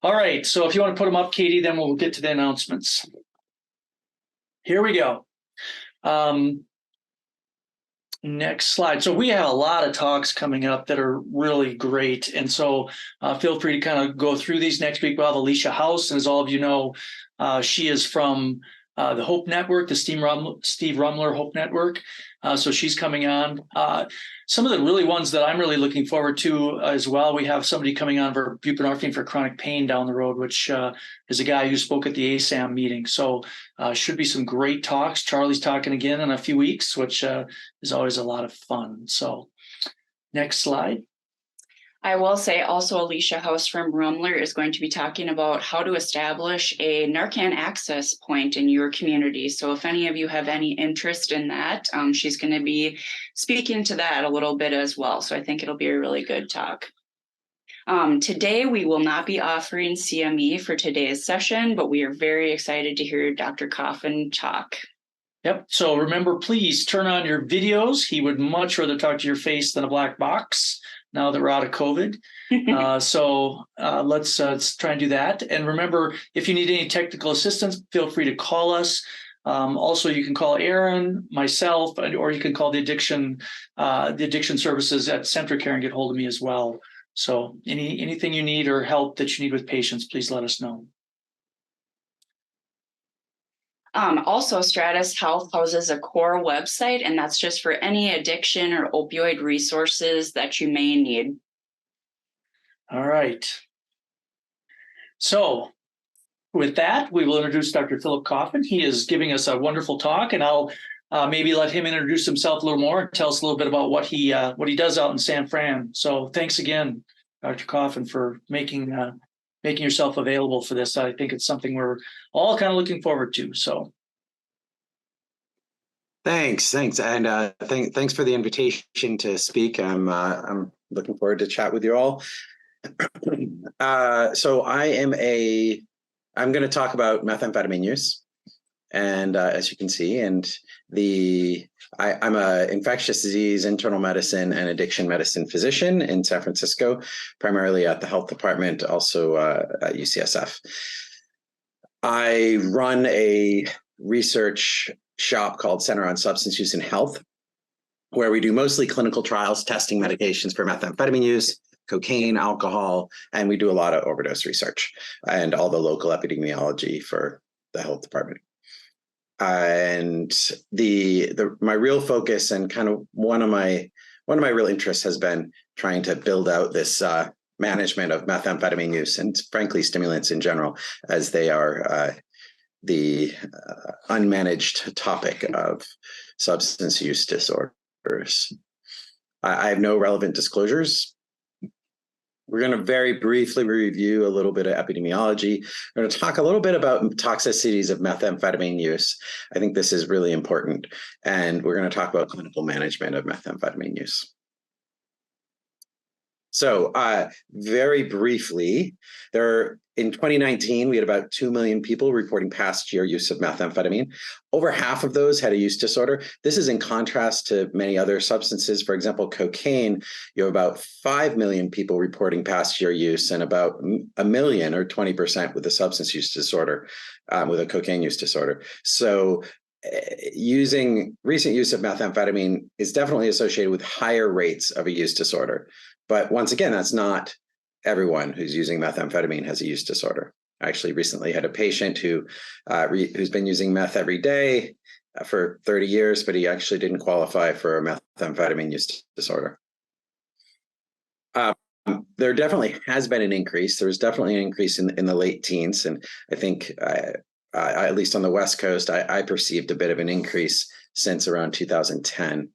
All right, so if you want to put them up, Katie, then we'll get to the announcements. Here we go. Next slide. So we have a lot of talks coming up that are really great. And so feel free to kind of go through these. Next week, we'll have Alicia House. And as all of you know, she is from the Hope Network, the Steve Rumler Hope Network. So she's coming on. Some of the really ones that I'm really looking forward to as well, we have somebody coming on for buprenorphine for chronic pain down the road, which is a guy who spoke at the ASAM meeting. So should be some great talks. Charlie's talking again in a few weeks, which is always a lot of fun. So next slide. I will say also Alicia House from Rumler is going to be talking about how to establish a Narcan access point in your community. So if any of you have any interest in that, she's going to be speaking to that a little bit as well. So I think it'll be a really good talk. Today, we will not be offering CME for today's session, but we are very excited to hear Dr. Coffin talk. Yep. So remember, please turn on your videos. He would much rather talk to your face than a black box now that we're out of COVID. So let's try and do that. And remember, if you need any technical assistance, feel free to call us. Also, you can call Aaron, myself, or you can call the addiction services at Centricare and get hold of me as well. So anything you need or help that you need with patients, please let us know. Also, Stratus Health houses a core website, and that's just for any addiction or opioid resources that you may need. All right. So with that, we will introduce Dr. Philip Coffin. He is giving us a wonderful talk, and I'll maybe let him introduce himself a little more and tell us a little bit about what he does out in San Fran. So thanks again, Dr. Coffin, for making yourself available for this. I think it's something we're all kind of looking forward to. So thanks, and thanks for the invitation to speak. I'm looking forward to chat with you all. So I'm going to talk about methamphetamine use, and as you can see, I'm an infectious disease, internal medicine, and addiction medicine physician in San Francisco, primarily at the health department, also at UCSF. I run a research shop called Center on Substance Use and Health, where we do mostly clinical trials testing medications for methamphetamine use, cocaine, alcohol, and we do a lot of overdose research and all the local epidemiology for the health department. And my real focus and kind of one of my real interests has been trying to build out this management of methamphetamine use and frankly stimulants in general, as they are the unmanaged topic of substance use disorders. I have no relevant disclosures. We're going to very briefly review a little bit of epidemiology. We're going to talk a little bit about toxicities of methamphetamine use. I think this is really important. And we're going to talk about clinical management of methamphetamine use. So very briefly, in 2019, we had about 2 million people reporting past year use of methamphetamine. Over half of those had a use disorder. This is in contrast to many other substances. For example, cocaine, you have about 5 million people reporting past year use and about 1 million or 20% with a substance use disorder, with a cocaine use disorder. So recent use of methamphetamine is definitely associated with higher rates of a use disorder. But once again, that's not everyone who's using methamphetamine has a use disorder. I actually recently had a patient who's been using meth every day for 30 years, but he actually didn't qualify for a methamphetamine use disorder. There definitely has been an increase. There was definitely an increase in the late teens. And I think, at least on the West Coast, I perceived a bit of an increase since around 2010.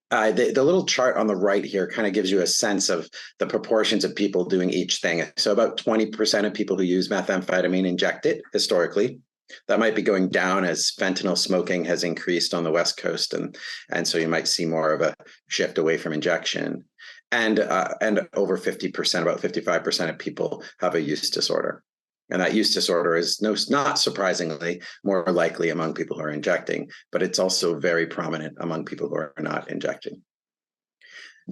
The little chart on the right here kind of gives you a sense of the proportions of people doing each thing. So about 20% of people who use methamphetamine inject it historically. That might be going down as fentanyl smoking has increased on the West Coast. And so you might see more of a shift away from injection. And over 50%, about 55% of people have a use disorder. And that use disorder is not surprisingly more likely among people who are injecting, but it's also very prominent among people who are not injecting.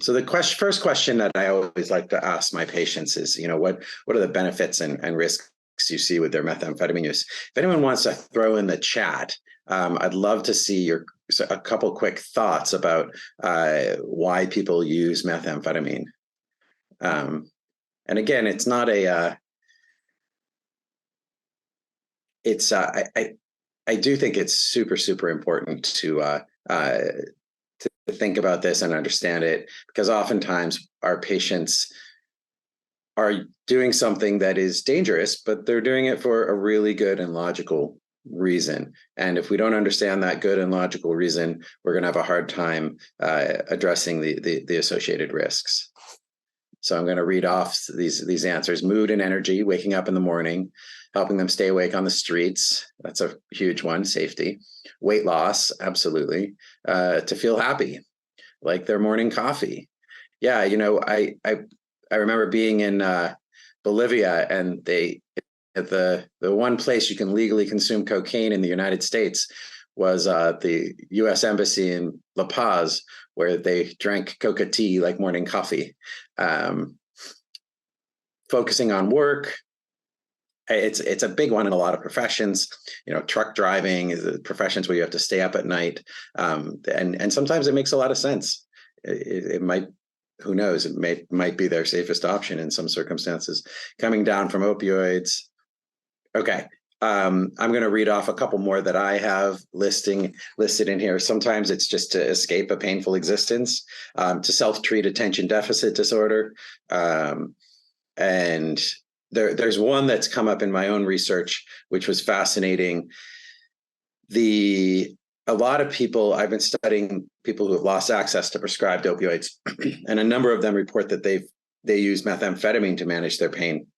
So the first question that I always like to ask my patients is, what are the benefits and risks you see with their methamphetamine use? If anyone wants to throw in the chat, I'd love to see a couple quick thoughts about why people use methamphetamine. And again, it's not I do think it's super, super important to think about this and understand it, because oftentimes our patients are doing something that is dangerous, but they're doing it for a really good and logical reason. And if we don't understand that good and logical reason, we're going to have a hard time addressing the associated risks. So I'm going to read off these answers. Mood and energy, waking up in the morning, helping them stay awake on the streets. That's a huge one. Safety. Weight loss, absolutely. To feel happy, like their morning coffee. Yeah, I remember being in Bolivia, and the one place you can legally consume cocaine in the United States was the U.S. Embassy in La Paz, where they drank coca tea like morning coffee. Focusing on work, it's a big one in a lot of professions. Truck driving is the professions where you have to stay up at night, and sometimes it makes a lot of sense. It might, who knows, it might be their safest option in some circumstances. Coming down from opioids. Okay. I'm going to read off a couple more that I have listed in here. Sometimes it's just to escape a painful existence, to self-treat attention deficit disorder. And there's one that's come up in my own research, which was fascinating. A lot of people, I've been studying people who have lost access to prescribed opioids, and a number of them report that they use methamphetamine to manage their pain,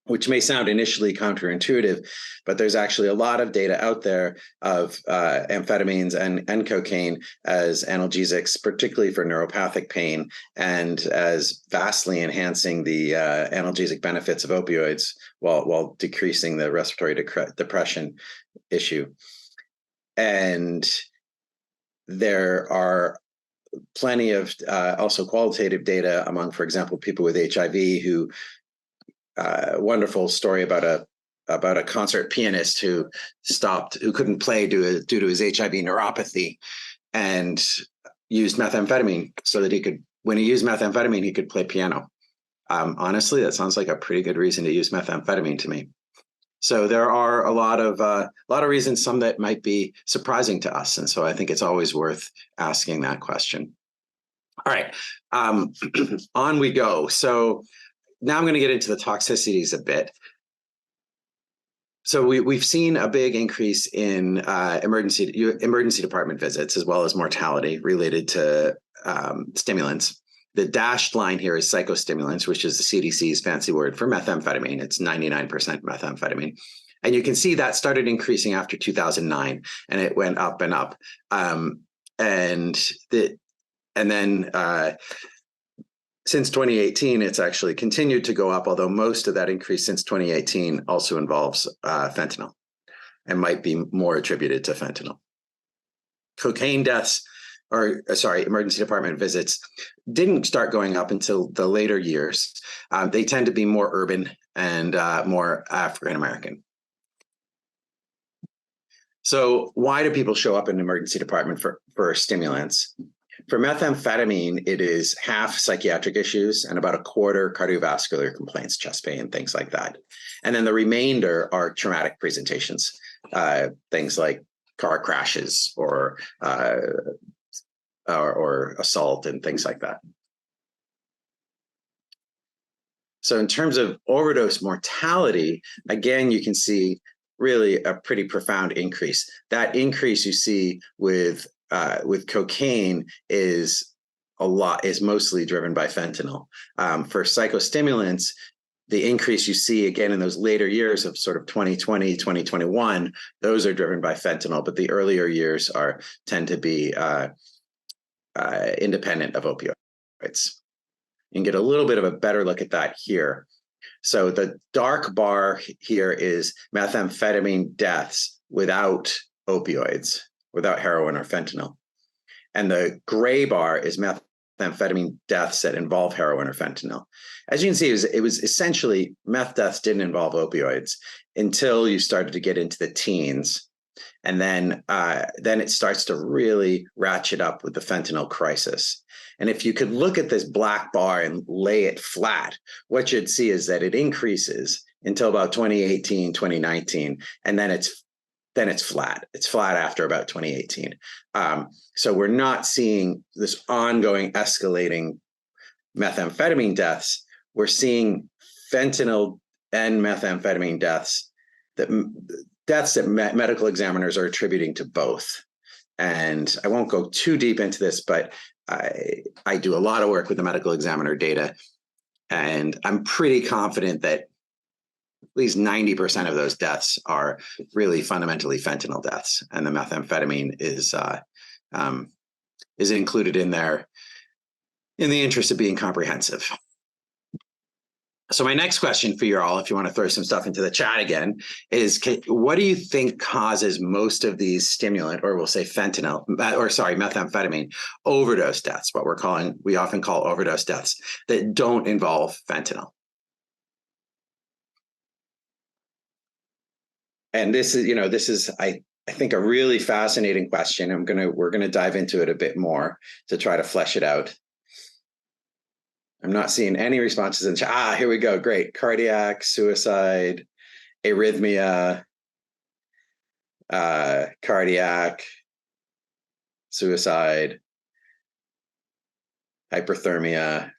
which may sound initially counterintuitive, but there's actually a lot of data out there of amphetamines and cocaine as analgesics, particularly for neuropathic pain, and as vastly enhancing the analgesic benefits of opioids while decreasing the respiratory depression issue. And there are plenty of also qualitative data among, for example, people with HIV who wonderful story about a concert pianist who couldn't play due to his HIV neuropathy, and used methamphetamine so that when he used methamphetamine, he could play piano. Honestly, that sounds like a pretty good reason to use methamphetamine to me. So there are a lot of reasons, some that might be surprising to us, and so I think it's always worth asking that question. All right, on we go. So now I'm going to get into the toxicities a bit. So we've seen a big increase in emergency department visits, as well as mortality related to stimulants. The dashed line here is psychostimulants, which is the CDC's fancy word for methamphetamine. It's 99% methamphetamine. And you can see that started increasing after 2009, and it went up and up. Since 2018, it's actually continued to go up, although most of that increase since 2018 also involves fentanyl and might be more attributed to fentanyl. Cocaine deaths, emergency department visits didn't start going up until the later years. They tend to be more urban and more African-American. So why do people show up in the emergency department for stimulants? For methamphetamine, it is half psychiatric issues and about a quarter cardiovascular complaints, chest pain, things like that. And then the remainder are traumatic presentations, things like car crashes or assault and things like that. So in terms of overdose mortality, again, you can see really a pretty profound increase. That increase you see with cocaine is mostly driven by fentanyl. For psychostimulants, the increase you see again in those later years of sort of 2020, 2021, those are driven by fentanyl, but the earlier years tend to be independent of opioids. You can get a little bit of a better look at that here. So the dark bar here is methamphetamine deaths without opioids, without heroin or fentanyl. And the gray bar is methamphetamine deaths that involve heroin or fentanyl. As you can see, it was essentially meth deaths didn't involve opioids until you started to get into the teens. And then it starts to really ratchet up with the fentanyl crisis. And if you could look at this black bar and lay it flat, what you'd see is that it increases until about 2018, 2019, and then it's flat. It's flat after about 2018. So we're not seeing this ongoing escalating methamphetamine deaths. We're seeing fentanyl and methamphetamine deaths that medical examiners are attributing to both. And I won't go too deep into this, but I do a lot of work with the medical examiner data, and I'm pretty confident that at least 90% of those deaths are really fundamentally fentanyl deaths, and the methamphetamine is included in there in the interest of being comprehensive. So my next question for you all, if you want to throw some stuff into the chat again, is what do you think causes most of these stimulant, or we'll say methamphetamine overdose deaths, we often call overdose deaths, that don't involve fentanyl? And this is I think a really fascinating question. We're gonna dive into it a bit more to try to flesh it out. I'm not seeing any responses in chat. Here we go. Great. Cardiac, suicide, arrhythmia, cardiac, suicide, hyperthermia.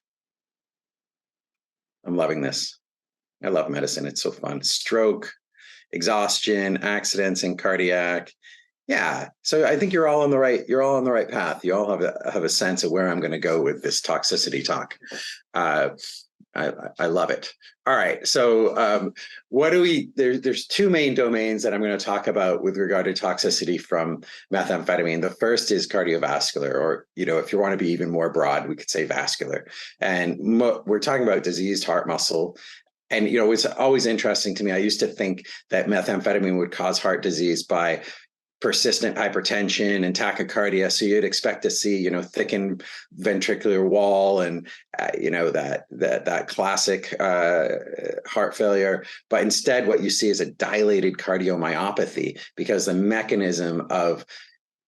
I'm loving this. I love medicine. It's so fun. Stroke, exhaustion, accidents, and cardiac. Yeah, so I think you're all on the right path. You all have a sense of where I'm going to go with this toxicity talk. I love it. All right, so there's two main domains that I'm going to talk about with regard to toxicity from methamphetamine. The first is cardiovascular, or if you want to be even more broad, we could say vascular. And we're talking about diseased heart muscle. And it's always interesting to me. I used to think that methamphetamine would cause heart disease by persistent hypertension and tachycardia. So you'd expect to see, thickened ventricular wall and, that classic heart failure. But instead, what you see is a dilated cardiomyopathy, because the mechanism of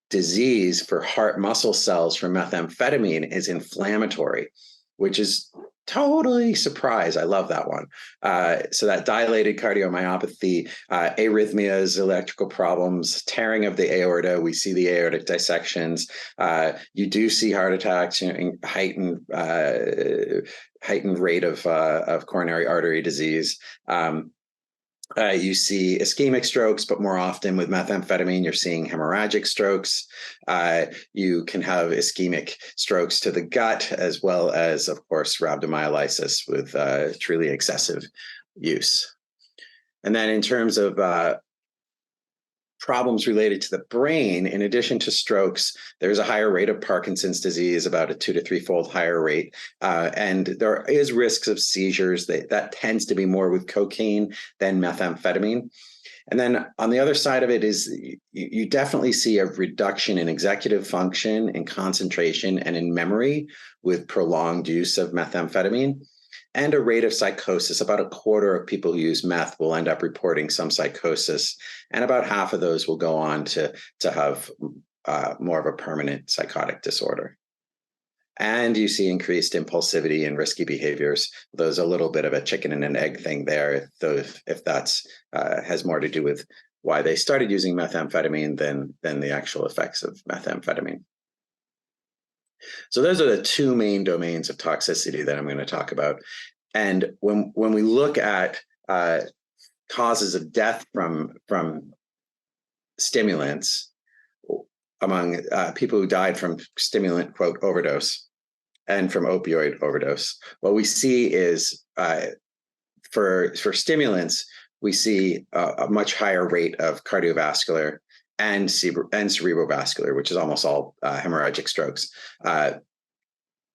disease for heart muscle cells from methamphetamine is inflammatory, which is totally surprise. I love that one. So that dilated cardiomyopathy, arrhythmias, electrical problems, tearing of the aorta. We see the aortic dissections. You do see heart attacks, heightened rate of coronary artery disease. You see ischemic strokes, but more often with methamphetamine, you're seeing hemorrhagic strokes. You can have ischemic strokes to the gut, as well as, of course, rhabdomyolysis with truly excessive use. And then in terms of problems related to the brain, in addition to strokes, there's a higher rate of Parkinson's disease, about a 2 to 3-fold higher rate. And there is risks of seizures. That tends to be more with cocaine than methamphetamine. And then on the other side of it is you definitely see a reduction in executive function, in concentration, and in memory with prolonged use of methamphetamine. And a rate of psychosis. About a quarter of people who use meth will end up reporting some psychosis, and about half of those will go on to have more of a permanent psychotic disorder. And you see increased impulsivity and risky behaviors. There's a little bit of a chicken and an egg thing there, if that's has more to do with why they started using methamphetamine than the actual effects of methamphetamine. So those are the two main domains of toxicity that I'm going to talk about. And when we look at causes of death from stimulants among people who died from stimulant, quote, overdose, and from opioid overdose, what we see is for stimulants, we see a much higher rate of cardiovascular and cerebrovascular, which is almost all hemorrhagic strokes,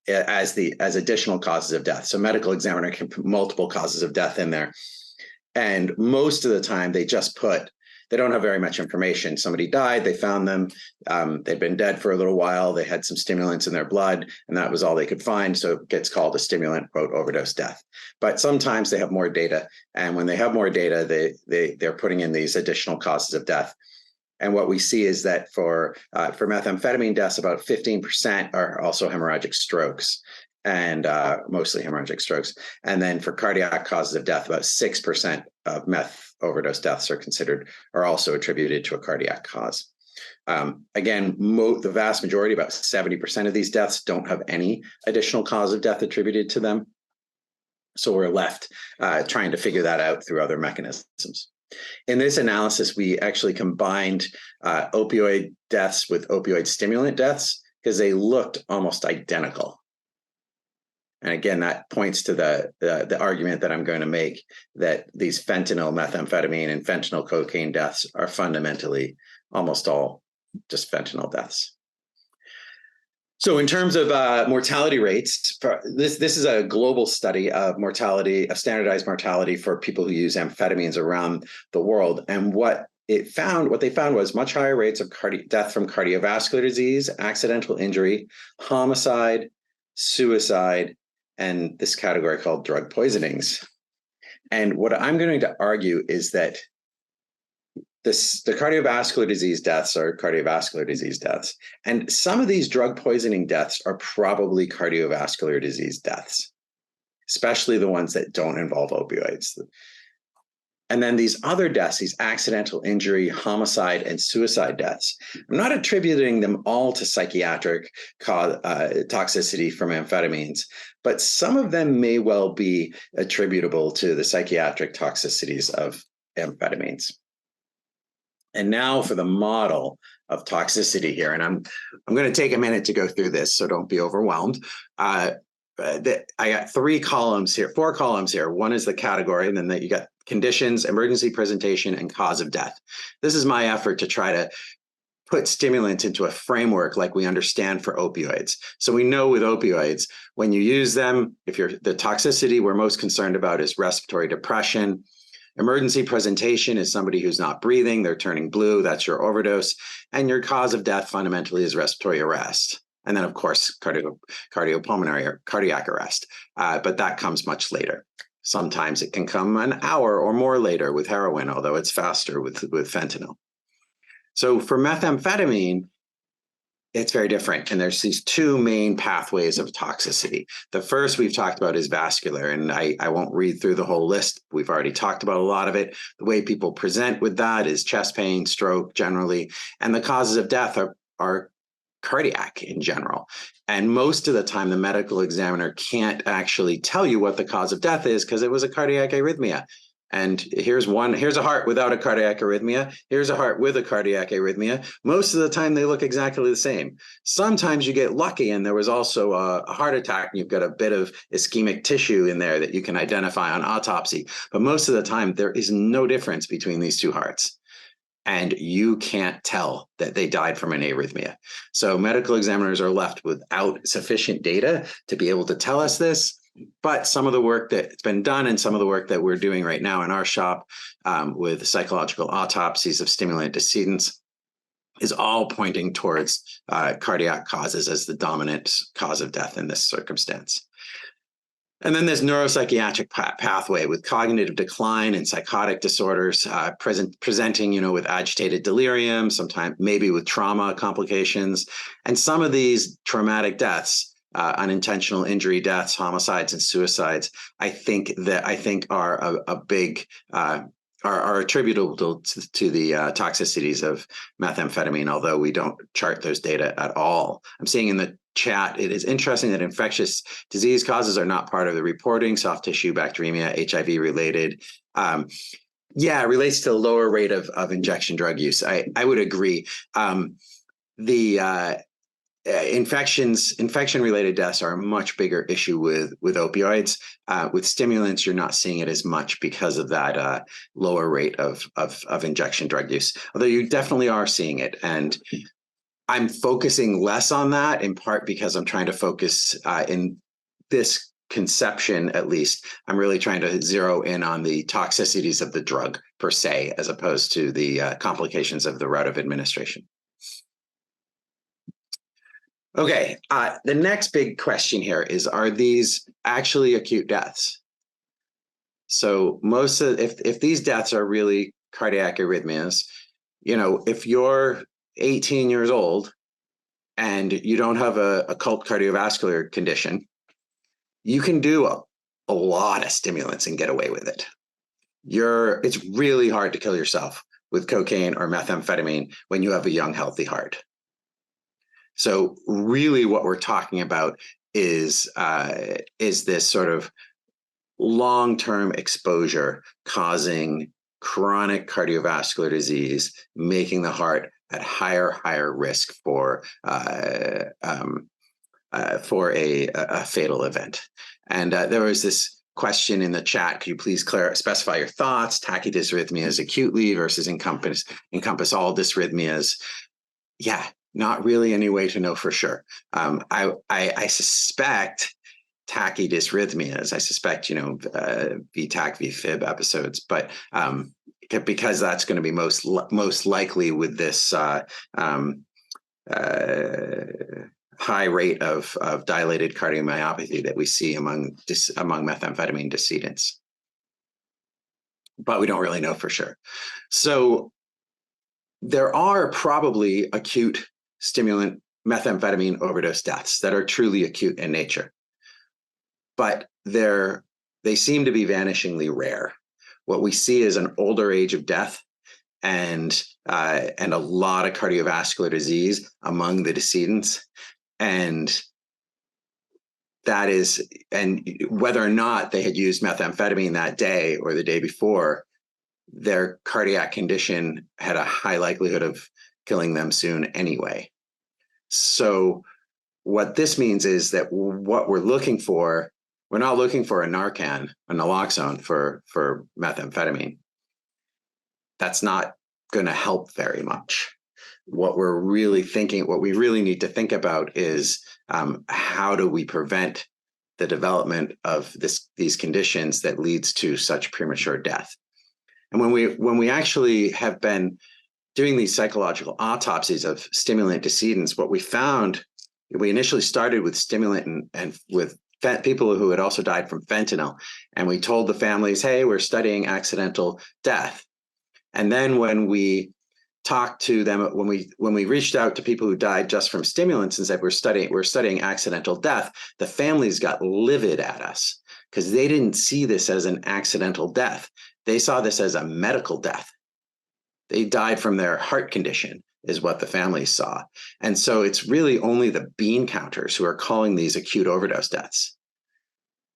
as additional causes of death. So medical examiner can put multiple causes of death in there, and most of the time they they don't have very much information. Somebody died, they found them, they'd been dead for a little while, they had some stimulants in their blood, and that was all they could find. So it gets called a stimulant, quote, overdose death. But sometimes they have more data. And when they have more data, they're putting in these additional causes of death. And what we see is that for methamphetamine deaths, about 15% are also hemorrhagic strokes, and mostly hemorrhagic strokes. And then for cardiac causes of death, about 6% of meth overdose deaths are also attributed to a cardiac cause. Again, the vast majority, about 70% of these deaths, don't have any additional cause of death attributed to them. So we're left trying to figure that out through other mechanisms. In this analysis, we actually combined opioid deaths with opioid stimulant deaths because they looked almost identical. And again, that points to the argument that I'm going to make, that these fentanyl, methamphetamine, and fentanyl cocaine deaths are fundamentally almost all just fentanyl deaths. So in terms of mortality rates, this is a global study of mortality, of standardized mortality for people who use amphetamines around the world. And what they found was much higher rates of death from cardiovascular disease, accidental injury, homicide, suicide, and this category called drug poisonings. And what I'm going to argue is that the cardiovascular disease deaths are cardiovascular disease deaths. And some of these drug poisoning deaths are probably cardiovascular disease deaths, especially the ones that don't involve opioids. And then these other deaths, these accidental injury, homicide, and suicide deaths, I'm not attributing them all to psychiatric toxicity from amphetamines, but some of them may well be attributable to the psychiatric toxicities of amphetamines. And now for the model of toxicity here, and I'm going to take a minute to go through this, so don't be overwhelmed. I got 4 columns here. One is the category, and then you got conditions, emergency presentation, and cause of death. This is my effort to try to put stimulants into a framework like we understand for opioids. So we know with opioids, when you use them, the toxicity we're most concerned about is respiratory depression. Emergency presentation is somebody who's not breathing, they're turning blue, that's your overdose. And your cause of death fundamentally is respiratory arrest. And then, of course, cardiopulmonary or cardiac arrest. But that comes much later. Sometimes it can come an hour or more later with heroin, although it's faster with fentanyl. So for methamphetamine, it's very different. And there's these 2 main pathways of toxicity. The first we've talked about is vascular, and I won't read through the whole list. We've already talked about a lot of it. The way people present with that is chest pain, stroke generally, and the causes of death are cardiac in general. And most of the time, the medical examiner can't actually tell you what the cause of death is because it was a cardiac arrhythmia. And here's a heart without a cardiac arrhythmia. Here's a heart with a cardiac arrhythmia. Most of the time, they look exactly the same. Sometimes you get lucky and there was also a heart attack and you've got a bit of ischemic tissue in there that you can identify on autopsy. But most of the time, there is no difference between these 2 hearts. And you can't tell that they died from an arrhythmia. So medical examiners are left without sufficient data to be able to tell us this. But some of the work that's been done and some of the work that we're doing right now in our shop with psychological autopsies of stimulant decedents is all pointing towards cardiac causes as the dominant cause of death in this circumstance. And then there's neuropsychiatric pathway with cognitive decline and psychotic disorders presenting, with agitated delirium, sometimes maybe with trauma complications. And some of these traumatic deaths, unintentional injury deaths, homicides, and suicides, I think are a big are attributable to the toxicities of methamphetamine, although we don't chart those data at all. I'm seeing in the chat, it is interesting that infectious disease causes are not part of the reporting, soft tissue bacteremia, HIV related. It relates to a lower rate of injection drug use. I would agree. Infection-related deaths are a much bigger issue with opioids. With stimulants, you're not seeing it as much because of that lower rate of injection drug use, although you definitely are seeing it. And I'm focusing less on that in part because I'm trying to focus in this conception, at least, I'm really trying to zero in on the toxicities of the drug per se, as opposed to the complications of the route of administration. Okay, the next big question here is, are these actually acute deaths? So if these deaths are really cardiac arrhythmias, if you're 18 years old and you don't have a occult cardiovascular condition, you can do a lot of stimulants and get away with it. It's really hard to kill yourself with cocaine or methamphetamine when you have a young, healthy heart. So really what we're talking about is this sort of long-term exposure causing chronic cardiovascular disease, making the heart at higher risk for a fatal event. And there was this question in the chat: could you please specify your thoughts? Tachydysrhythmias acutely versus encompass all dysrhythmias. Yeah, not really any way to know for sure. I suspect tachydysrhythmias. I suspect, VTach, VFib episodes, but because that's going to be most likely with this high rate of dilated cardiomyopathy that we see among methamphetamine decedents. But we don't really know for sure. So there are probably acute stimulant methamphetamine overdose deaths that are truly acute in nature, but they seem to be vanishingly rare. What we see is an older age of death and a lot of cardiovascular disease among the decedents. And whether or not they had used methamphetamine that day or the day before, their cardiac condition had a high likelihood of killing them soon anyway. So what this means is that what we're looking for, we're not looking for a Narcan, a naloxone for methamphetamine. That's not going to help very much. What we really need to think about is how do we prevent the development of these conditions that leads to such premature death. And when we actually have been doing these psychological autopsies of stimulant decedents, what we found, we initially started with stimulant and with people who had also died from fentanyl. And we told the families, hey, we're studying accidental death. And then when we talked to them, when we reached out to people who died just from stimulants and said we're studying accidental death, the families got livid at us because they didn't see this as an accidental death. They saw this as a medical death. They died from their heart condition, is what the families saw. And so it's really only the bean counters who are calling these acute overdose deaths.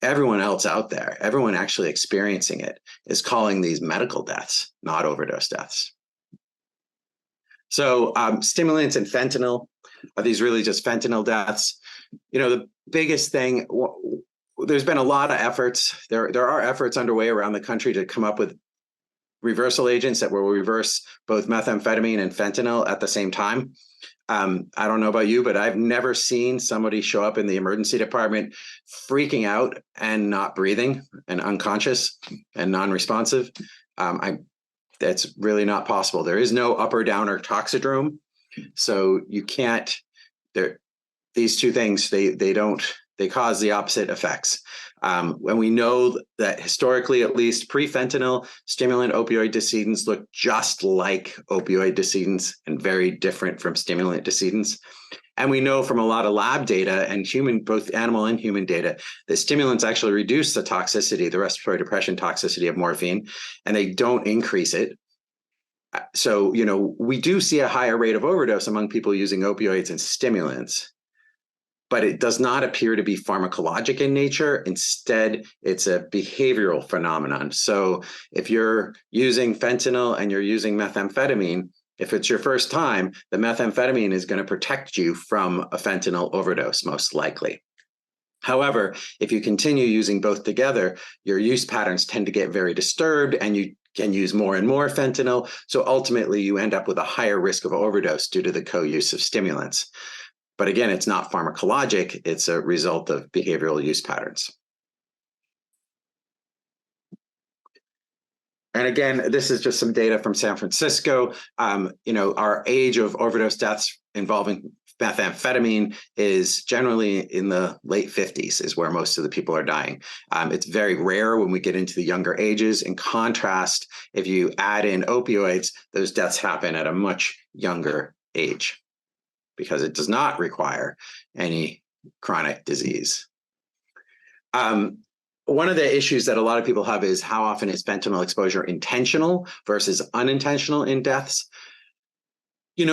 Everyone else out there, everyone actually experiencing it, is calling these medical deaths, not overdose deaths. So stimulants and fentanyl, are these really just fentanyl deaths? The biggest thing, there's been a lot of efforts. There are efforts underway around the country to come up with reversal agents that will reverse both methamphetamine and fentanyl at the same time. I don't know about you, but I've never seen somebody show up in the emergency department freaking out and not breathing and unconscious and non-responsive. That's really not possible. There is no up or down or toxidrome. So you can't, these two things, they cause the opposite effects. And we know that historically, at least, pre-fentanyl stimulant opioid decedents look just like opioid decedents and very different from stimulant decedents. And we know from a lot of lab data and both animal and human data, that stimulants actually reduce the toxicity, the respiratory depression toxicity of morphine, and they don't increase it. So, we do see a higher rate of overdose among people using opioids and stimulants, but it does not appear to be pharmacologic in nature. Instead, it's a behavioral phenomenon. So if you're using fentanyl and you're using methamphetamine, if it's your first time, the methamphetamine is going to protect you from a fentanyl overdose, most likely. However, if you continue using both together, your use patterns tend to get very disturbed and you can use more and more fentanyl. So ultimately, you end up with a higher risk of overdose due to the co-use of stimulants. But again, it's not pharmacologic. It's a result of behavioral use patterns. And again, this is just some data from San Francisco. Our age of overdose deaths involving methamphetamine is generally in the late 50s is where most of the people are dying. It's very rare when we get into the younger ages. In contrast, if you add in opioids, those deaths happen at a much younger age because it does not require any chronic disease. One of the issues that a lot of people have is how often is fentanyl exposure intentional versus unintentional in deaths? We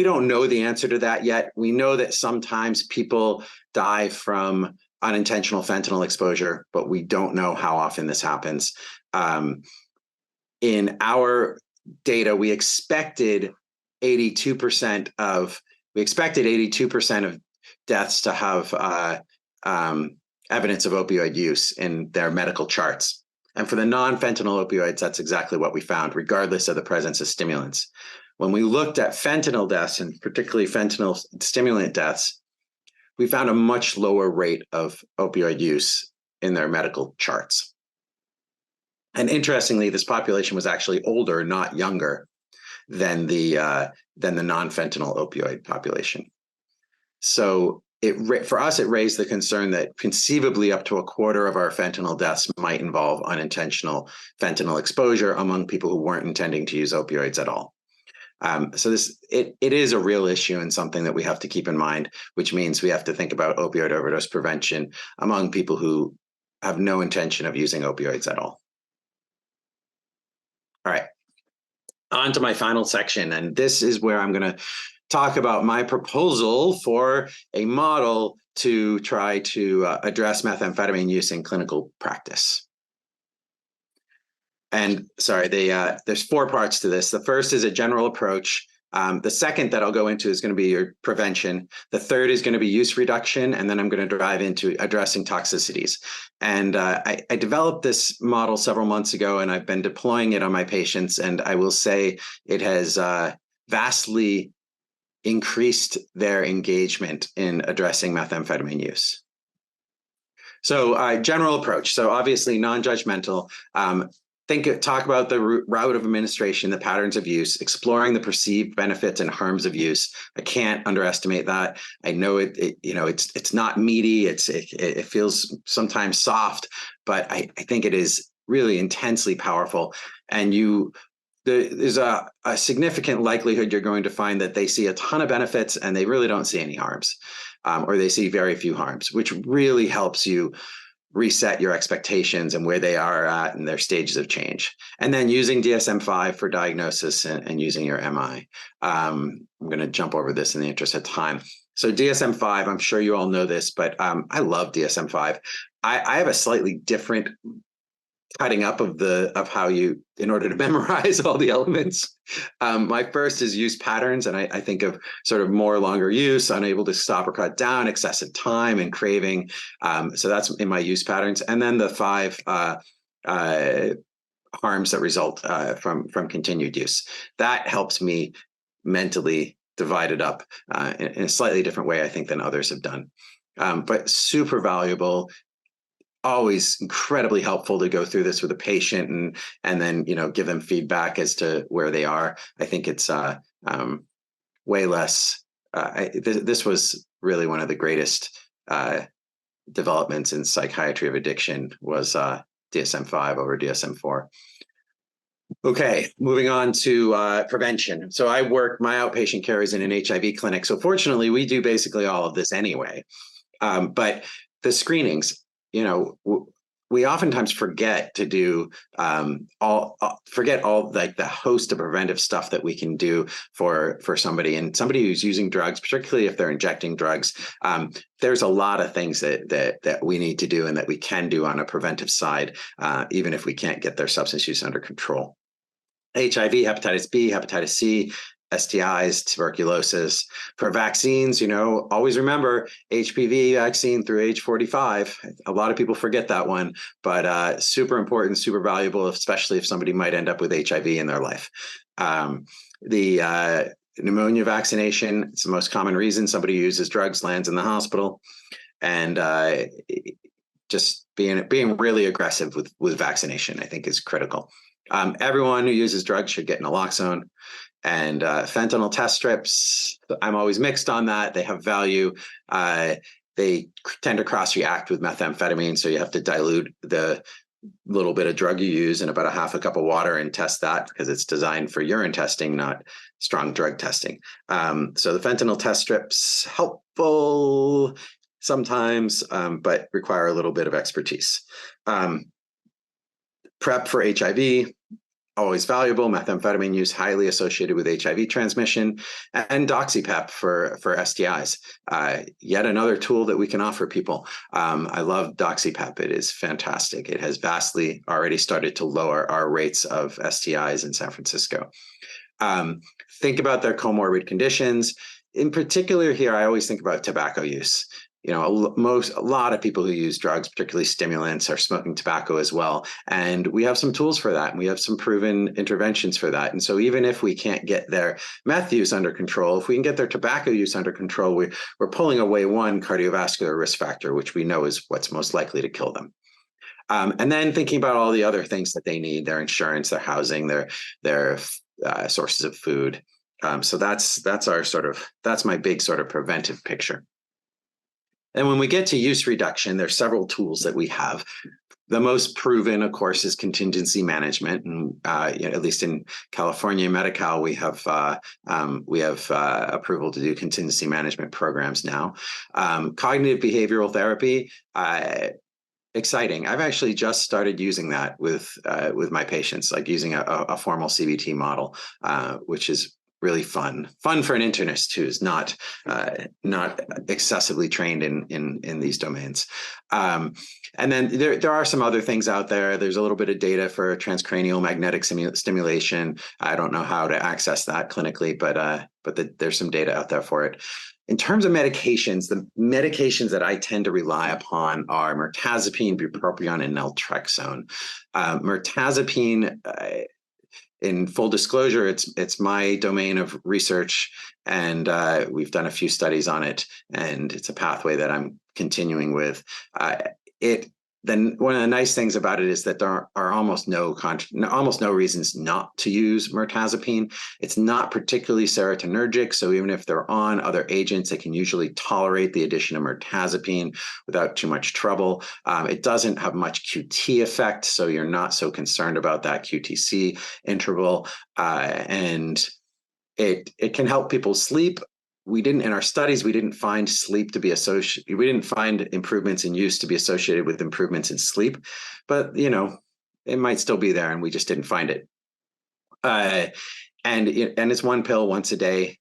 don't know the answer to that yet. We know that sometimes people die from unintentional fentanyl exposure, but we don't know how often this happens. In our data, we expected 82% of deaths to have evidence of opioid use in their medical charts. And for the non-fentanyl opioids, that's exactly what we found, regardless of the presence of stimulants. When we looked at fentanyl deaths, and particularly fentanyl stimulant deaths, we found a much lower rate of opioid use in their medical charts. And interestingly, this population was actually older, not younger, than the non-fentanyl opioid population. So for us, it raised the concern that conceivably up to a quarter of our fentanyl deaths might involve unintentional fentanyl exposure among people who weren't intending to use opioids at all. So it is a real issue and something that we have to keep in mind, which means we have to think about opioid overdose prevention among people who have no intention of using opioids at all. All right, on to my final section, and this is where I'm going to talk about my proposal for a model to try to address methamphetamine use in clinical practice. And sorry, there's 4 parts to this. The first is a general approach. The second that I'll go into is going to be your prevention. The third is going to be use reduction. And then I'm going to dive into addressing toxicities. And I developed this model several months ago, and I've been deploying it on my patients. And I will say it has vastly increased their engagement in addressing methamphetamine use. So general approach. So obviously non-judgmental. Talk about the route of administration, the patterns of use, exploring the perceived benefits and harms of use. I can't underestimate that. I know it's not meaty. It feels sometimes soft, but I think it is really intensely powerful. And there's a significant likelihood you're going to find that they see a ton of benefits and they really don't see any harms, or they see very few harms, which really helps you reset your expectations and where they are at in their stages of change. And then using DSM-5 for diagnosis and using your MI. I'm going to jump over this in the interest of time. So DSM-5, I'm sure you all know this, but I love DSM-5. I have a slightly different cutting up of how you, in order to memorize all the elements. My first is use patterns, and I think of sort of more longer use, unable to stop or cut down, excessive time, and craving. So that's in my use patterns. And then the 5 harms that result from continued use. That helps me mentally divide it up in a slightly different way, I think, than others have done. But super valuable. Always incredibly helpful to go through this with a patient and then give them feedback as to where they are. I think it's way less. This was really one of the greatest developments in psychiatry of addiction was DSM-5 over DSM-4. Okay, moving on to prevention. So my outpatient care is in an HIV clinic. So fortunately, we do basically all of this anyway. But the screenings, we oftentimes forget to do all like the host of preventive stuff that we can do for somebody who's using drugs, particularly if they're injecting drugs. There's a lot of things that we need to do and that we can do on a preventive side, even if we can't get their substance use under control. HIV, hepatitis B, hepatitis C, STIs, tuberculosis. For vaccines, always remember HPV vaccine through age 45. A lot of people forget that one, but super important, super valuable, especially if somebody might end up with HIV in their life. The pneumonia vaccination, it's the most common reason somebody who uses drugs lands in the hospital. And just being really aggressive with vaccination, I think, is critical. Everyone who uses drugs should get naloxone. And fentanyl test strips, I'm always mixed on that. They have value. They tend to cross-react with methamphetamine, so you have to dilute the little bit of drug you use in about a half a cup of water and test that, because it's designed for urine testing, not strong drug testing. So the fentanyl test strips, helpful sometimes, but require a little bit of expertise. PrEP for HIV, always valuable. Methamphetamine use highly associated with HIV transmission, and doxypep for STIs. Yet another tool that we can offer people. I love doxypep. It is fantastic. It has vastly already started to lower our rates of STIs in San Francisco. Think about their comorbid conditions. In particular here, I always think about tobacco use. You know, a lot of people who use drugs, particularly stimulants, are smoking tobacco as well. And we have some tools for that. And we have some proven interventions for that. And so even if we can't get their meth use under control, if we can get their tobacco use under control, we're pulling away one cardiovascular risk factor, which we know is what's most likely to kill them. And then thinking about all the other things that they need, their insurance, their housing, their sources of food. So that's my big sort of preventive picture. And when we get to use reduction, there's several tools that we have. The most proven, of course, is contingency management. And at least in California, Medi-Cal, we have approval to do contingency management programs now. Cognitive behavioral therapy, exciting. I've actually just started using that with my patients, like using a formal CBT model, which is really fun for an internist who's not excessively trained in these domains. And then there are some other things out there. There's a little bit of data for transcranial magnetic stimulation. I don't know how to access that clinically, but there's some data out there for it. In terms of medications, the medications that I tend to rely upon are mirtazapine, bupropion, and naltrexone. Mirtazapine, in full disclosure, it's my domain of research, and we've done a few studies on it, and it's a pathway that I'm continuing with. Then one of the nice things about it is that there are almost no reasons not to use mirtazapine. It's not particularly serotonergic, so even if they're on other agents, they can usually tolerate the addition of mirtazapine without too much trouble. It doesn't have much QT effect, so you're not so concerned about that QTC interval, and it can help people sleep. In our studies, we didn't find sleep to be associated. We didn't find improvements in use to be associated with improvements in sleep, but it might still be there, and we just didn't find it. And it's one pill once a day.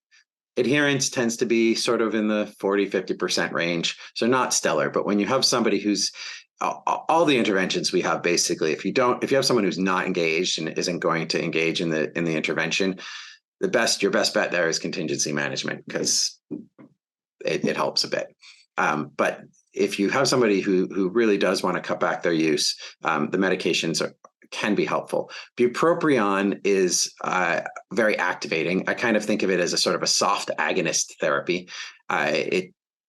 Adherence tends to be sort of in the 40-50% range, so not stellar. But when you have somebody who's all the interventions we have, basically, if you have someone who's not engaged and isn't going to engage in the intervention, your best bet there is contingency management, because it helps a bit. But if you have somebody who really does want to cut back their use, the medications can be helpful. Bupropion is very activating. I kind of think of it as a sort of a soft agonist therapy.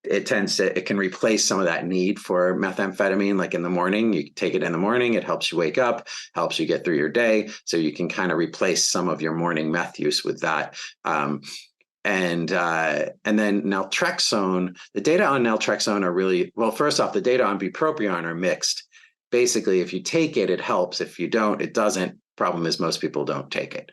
It can replace some of that need for methamphetamine. Like in the morning, you take it in the morning, it helps you wake up, helps you get through your day. So you can kind of replace some of your morning meth use with that. And then naltrexone, the data on naltrexone are really, well, first off, the data on bupropion are mixed. Basically, if you take it, it helps. If you don't, it doesn't. Problem is most people don't take it.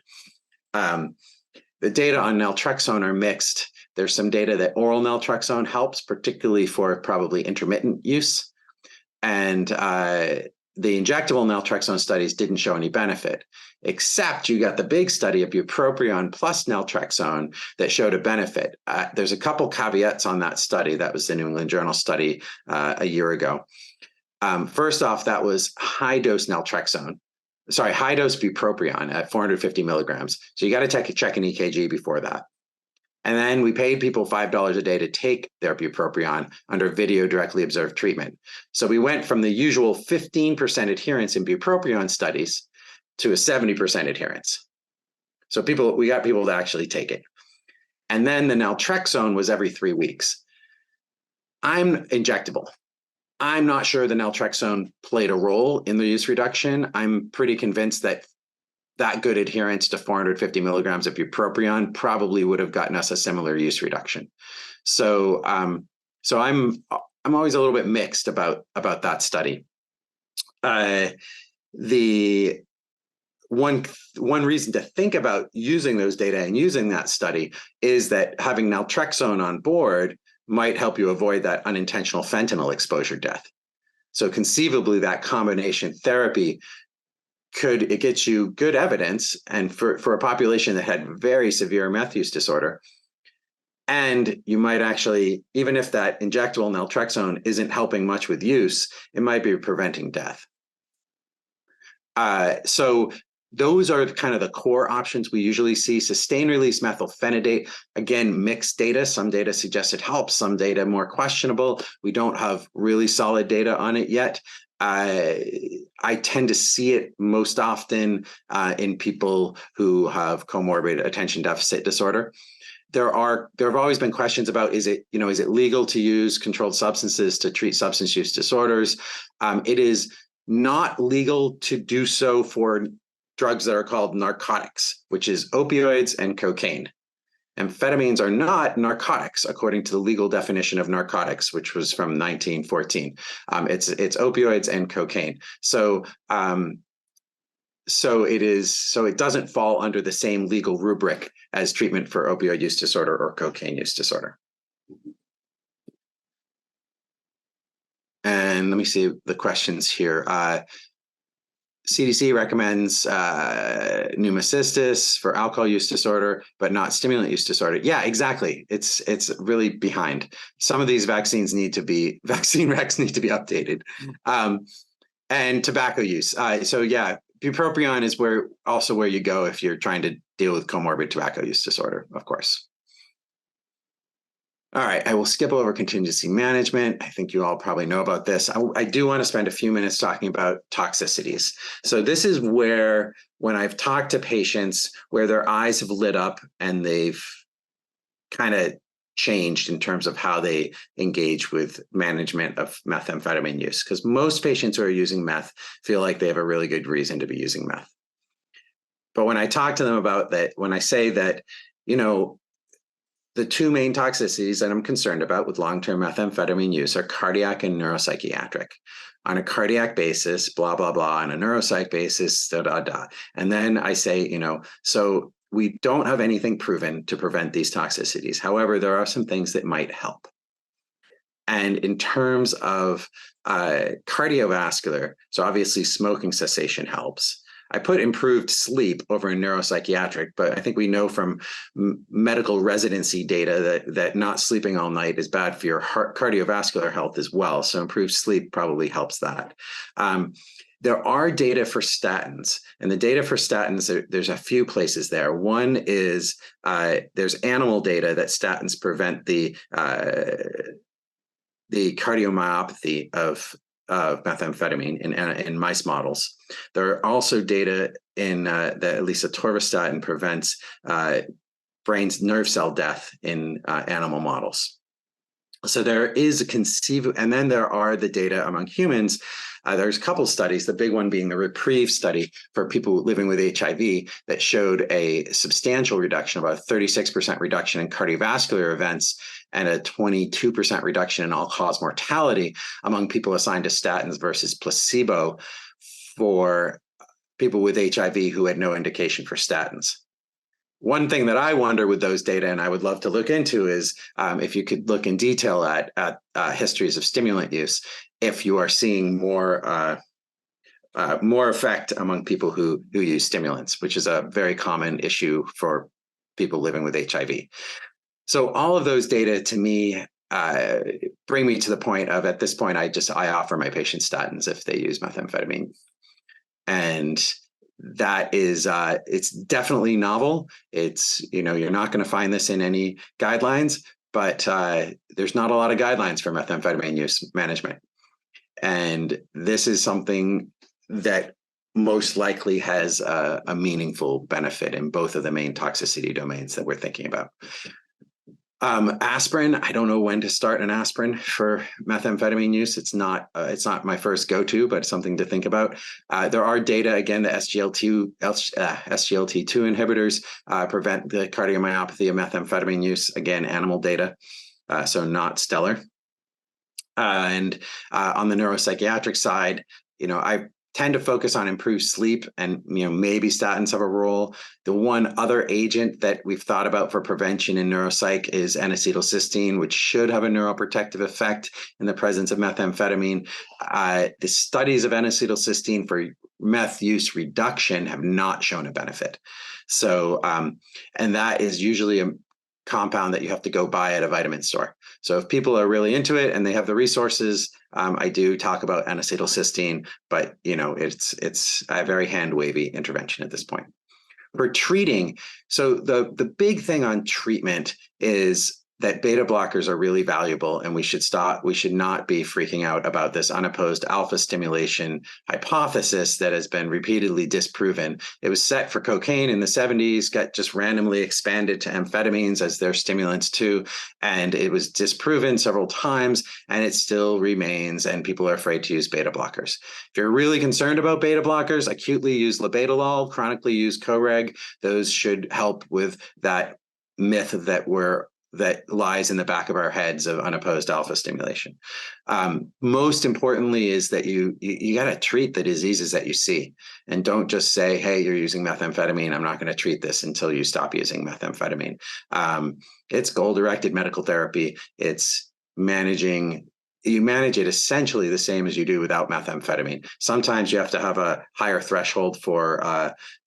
The data on naltrexone are mixed. There's some data that oral naltrexone helps, particularly for probably intermittent use. And the injectable naltrexone studies didn't show any benefit, except you got the big study of bupropion plus naltrexone that showed a benefit. There's a couple caveats on that study. That was the New England Journal study a year ago. First off, that was high-dose bupropion at 450 milligrams. So you got to check an EKG before that. And then we paid people $5 a day to take their bupropion under video directly observed treatment. So we went from the usual 15% adherence in bupropion studies to a 70% adherence. So we got people to actually take it. And then the naltrexone was every 3 weeks. I'm injectable. I'm not sure the naltrexone played a role in the use reduction. I'm pretty convinced that good adherence to 450 milligrams of bupropion probably would have gotten us a similar use reduction. So, so I'm always a little bit mixed about that study. The one reason to think about using those data and using that study is that having naltrexone on board might help you avoid that unintentional fentanyl exposure death. So conceivably, that combination therapy it gets you good evidence, and for a population that had very severe meth use disorder. And you might actually, even if that injectable naltrexone isn't helping much with use, it might be preventing death. So those are kind of the core options we usually see. Sustained release methylphenidate, again, mixed data. Some data suggest it helps, some data more questionable. We don't have really solid data on it yet. I tend to see it most often in people who have comorbid attention deficit disorder. There have always been questions about, is it legal to use controlled substances to treat substance use disorders? It is not legal to do so for drugs that are called narcotics, which is opioids and cocaine. Amphetamines are not narcotics, according to the legal definition of narcotics, which was from 1914. It's opioids and cocaine. So it doesn't fall under the same legal rubric as treatment for opioid use disorder or cocaine use disorder. And let me see the questions here. CDC recommends pneumocystis for alcohol use disorder, but not stimulant use disorder. Yeah, exactly. It's really behind. Some of these vaccine recs need to be updated. And tobacco use. So yeah, bupropion is where you go if you're trying to deal with comorbid tobacco use disorder, of course. All right, I will skip over contingency management. I think you all probably know about this. I do want to spend a few minutes talking about toxicities. So this is where, when I've talked to patients where their eyes have lit up and they've kind of changed in terms of how they engage with management of methamphetamine use, because most patients who are using meth feel like they have a really good reason to be using meth. But when I talk to them about that, when I say that, the two main toxicities that I'm concerned about with long-term methamphetamine use are cardiac and neuropsychiatric. On a cardiac basis, blah, blah, blah. On a neuropsych basis, da, da, da. And then I say, so we don't have anything proven to prevent these toxicities. However, there are some things that might help. And in terms of cardiovascular, so obviously smoking cessation helps. I put improved sleep over in neuropsychiatric, but I think we know from medical residency data that not sleeping all night is bad for your cardiovascular health as well. So improved sleep probably helps that. There are data for statins, and the data for statins, there's a few places there. One is there's animal data that statins prevent the cardiomyopathy of methamphetamine in mice models. There are also data in that at least atorvastatin prevents brain's nerve cell death in animal models. So there is and then there are the data among humans. There's a couple studies, the big one being the Reprieve study for people living with HIV that showed a substantial reduction, about a 36% reduction in cardiovascular events and a 22% reduction in all-cause mortality among people assigned to statins versus placebo for people with HIV who had no indication for statins. One thing that I wonder with those data, and I would love to look into, is if you could look in detail at histories of stimulant use, if you are seeing more effect among people who use stimulants, which is a very common issue for people living with HIV. So all of those data to me bring me to the point of, at this point, I offer my patients statins if they use methamphetamine. And that is, it's definitely novel. It's, you're not going to find this in any guidelines, but there's not a lot of guidelines for methamphetamine use management. And this is something that most likely has a meaningful benefit in both of the main toxicity domains that we're thinking about. Aspirin, I don't know when to start an aspirin for methamphetamine use. It's not my first go-to, but something to think about. There are data, again, the SGLT2 inhibitors prevent the cardiomyopathy of methamphetamine use. Again, animal data, so not stellar. And on the neuropsychiatric side, I tend to focus on improved sleep, and maybe statins have a role. The one other agent that we've thought about for prevention in neuropsych is N-acetylcysteine, which should have a neuroprotective effect in the presence of methamphetamine. The studies of N-acetylcysteine for meth use reduction have not shown a benefit. So, and that is usually a compound that you have to go buy at a vitamin store. So if people are really into it and they have the resources, I do talk about N-acetylcysteine, but it's a very hand-wavy intervention at this point. For treating, so the big thing on treatment is that beta blockers are really valuable, and we should not be freaking out about this unopposed alpha stimulation hypothesis that has been repeatedly disproven. It was set for cocaine in the 70s, got just randomly expanded to amphetamines as their stimulants too, and it was disproven several times, and it still remains, and people are afraid to use beta blockers. If you're really concerned about beta blockers, acutely use labetalol, chronically use Coreg. Those should help with that myth that lies in the back of our heads of unopposed alpha stimulation. Most importantly is that you got to treat the diseases that you see, and don't just say, hey, you're using methamphetamine, I'm not going to treat this until you stop using methamphetamine. It's goal-directed medical therapy. It's you manage it essentially the same as you do without methamphetamine. Sometimes you have to have a higher threshold for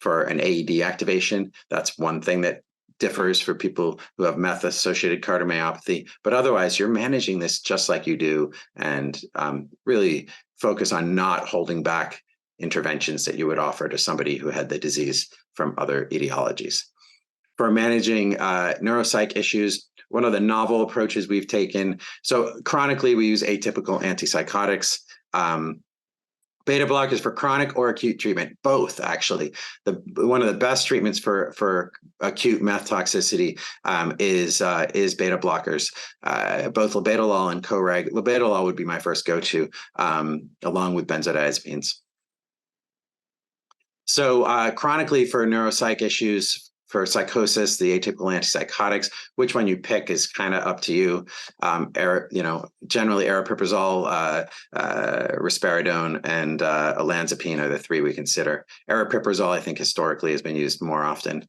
an AED activation. That's one thing that differs for people who have meth-associated cardiomyopathy, but otherwise you're managing this just like you do, and really focus on not holding back interventions that you would offer to somebody who had the disease from other etiologies. For managing neuropsych issues, one of the novel approaches we've taken, so chronically we use atypical antipsychotics. Beta blockers for chronic or acute treatment, both actually. One of the best treatments for acute meth toxicity is beta blockers, both labetalol and Coreg. Labetalol would be my first go-to, along with benzodiazepines. So chronically for neuropsych issues, for psychosis, the atypical antipsychotics, which one you pick is kind of up to you. Generally aripiprazole, risperidone, and olanzapine are the three we consider. Aripiprazole, I think, historically has been used more often.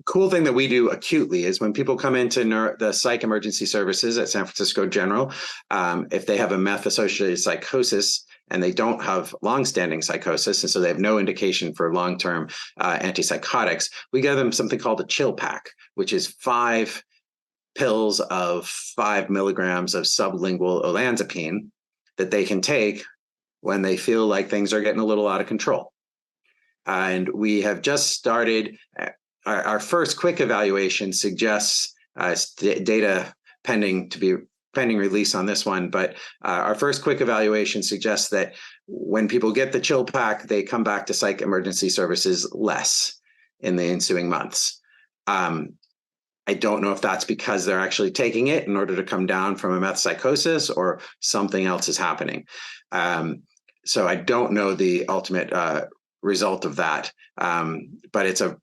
Cool thing that we do acutely is when people come into the psych emergency services at San Francisco General, if they have a meth-associated psychosis, and they don't have longstanding psychosis, and so they have no indication for long-term antipsychotics, we give them something called a chill pack, which is 5 pills of 5 milligrams of sublingual olanzapine that they can take when they feel like things are getting a little out of control. And we have just started, our first quick evaluation suggests data pending release on this one, but our first quick evaluation suggests that when people get the chill pack, they come back to psych emergency services less in the ensuing months. I don't know if that's because they're actually taking it in order to come down from a meth psychosis or something else is happening. So I don't know the ultimate result of that. But it's a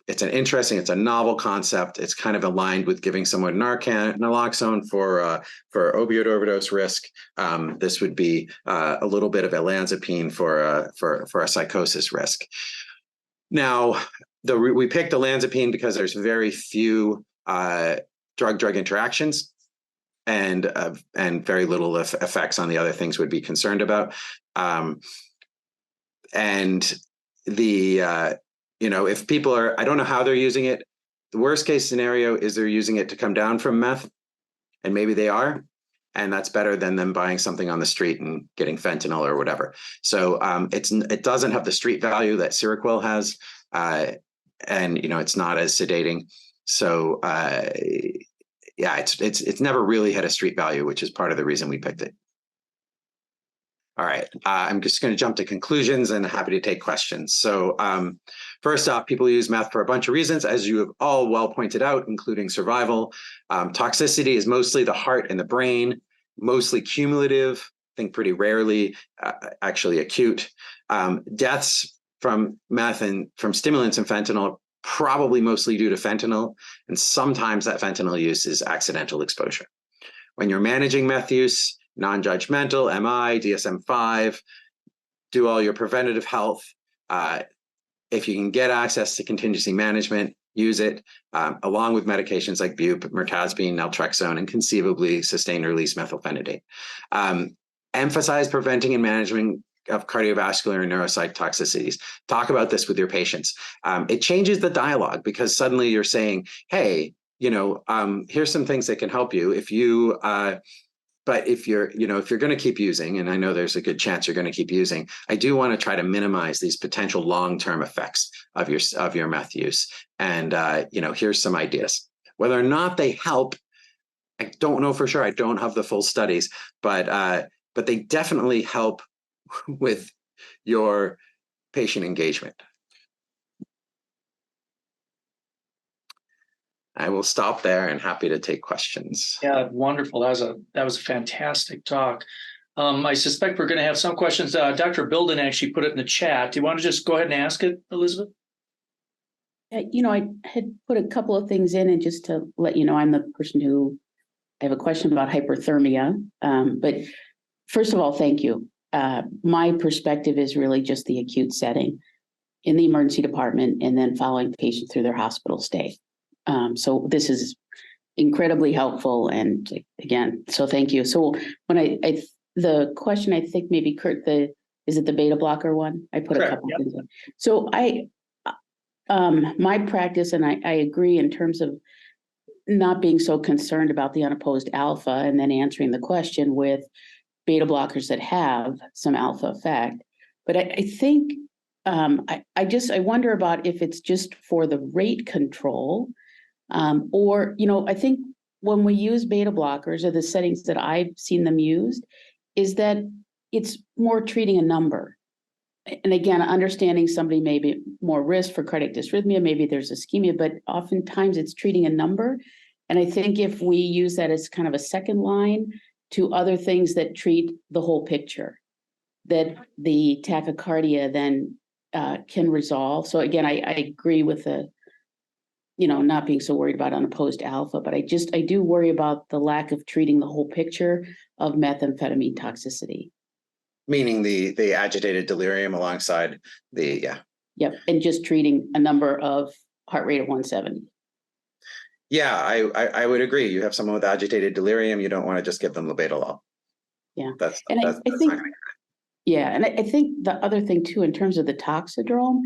novel concept. It's kind of aligned with giving someone naloxone for opioid overdose risk. This would be a little bit of olanzapine for a psychosis risk. Now, we picked olanzapine because there's very few drug-drug interactions, and very little effects on the other things would be concerned about. And if people are, I don't know how they're using it. The worst case scenario is they're using it to come down from meth, and maybe they are, and that's better than them buying something on the street and getting fentanyl or whatever. So it doesn't have the street value that Seroquel has, and it's not as sedating. So it's never really had a street value, which is part of the reason we picked it. All right, I'm just going to jump to conclusions and happy to take questions. So first off, people use meth for a bunch of reasons, as you have all well pointed out, including survival. Toxicity is mostly the heart and the brain, mostly cumulative, I think pretty rarely actually acute. Deaths from meth and from stimulants and fentanyl, probably mostly due to fentanyl, and sometimes that fentanyl use is accidental exposure. When you're managing meth use, non-judgmental, MI, DSM-5, do all your preventative health. If you can get access to contingency management, use it, along with medications like bup, mirtazapine, naltrexone, and conceivably sustained release methylphenidate. Emphasize preventing and management of cardiovascular and neuropsych toxicities. Talk about this with your patients. It changes the dialogue because suddenly you're saying, hey, here's some things that can help you if you but if you're going to keep using, and I know there's a good chance you're going to keep using, I do want to try to minimize these potential long-term effects of your meth use. And here's some ideas. Whether or not they help, I don't know for sure. I don't have the full studies, but they definitely help with your patient engagement. I will stop there and happy to take questions. Yeah, wonderful. That was a fantastic talk. I suspect we're going to have some questions. Dr. Bilden actually put it in the chat. Do you want to just go ahead and ask it, Elizabeth? I had put a couple of things in, and just to let you know, I'm the person who I have a question about hyperthermia. But first of all, thank you. My perspective is really just the acute setting in the emergency department, and then following patients through their hospital stay. So this is incredibly helpful. And again, so thank you. So when the question, I think maybe Kurt, is it the beta blocker one? I put Correct. a couple things in. So my practice, and I agree in terms of not being so concerned about the unopposed alpha, and then answering the question with beta blockers that have some alpha effect. But I think I wonder about if it's just for the rate control. Or, I think when we use beta blockers, or the settings that I've seen them used, is that it's more treating a number. And again, understanding somebody may be more risk for cardiac dysrhythmia, maybe there's ischemia, but oftentimes it's treating a number. And I think if we use that as kind of a second line to other things that treat the whole picture, that the tachycardia then can resolve. So again, I agree with not being so worried about unopposed alpha, but I do worry about the lack of treating the whole picture of methamphetamine toxicity. Meaning the agitated delirium alongside yeah. Yep, and just treating a number of heart rate of 170. Yeah, I would agree. You have someone with agitated delirium, you don't want to just give them labetalol. Yeah, that's I think, yeah, and I think the other thing too, in terms of the toxidrome,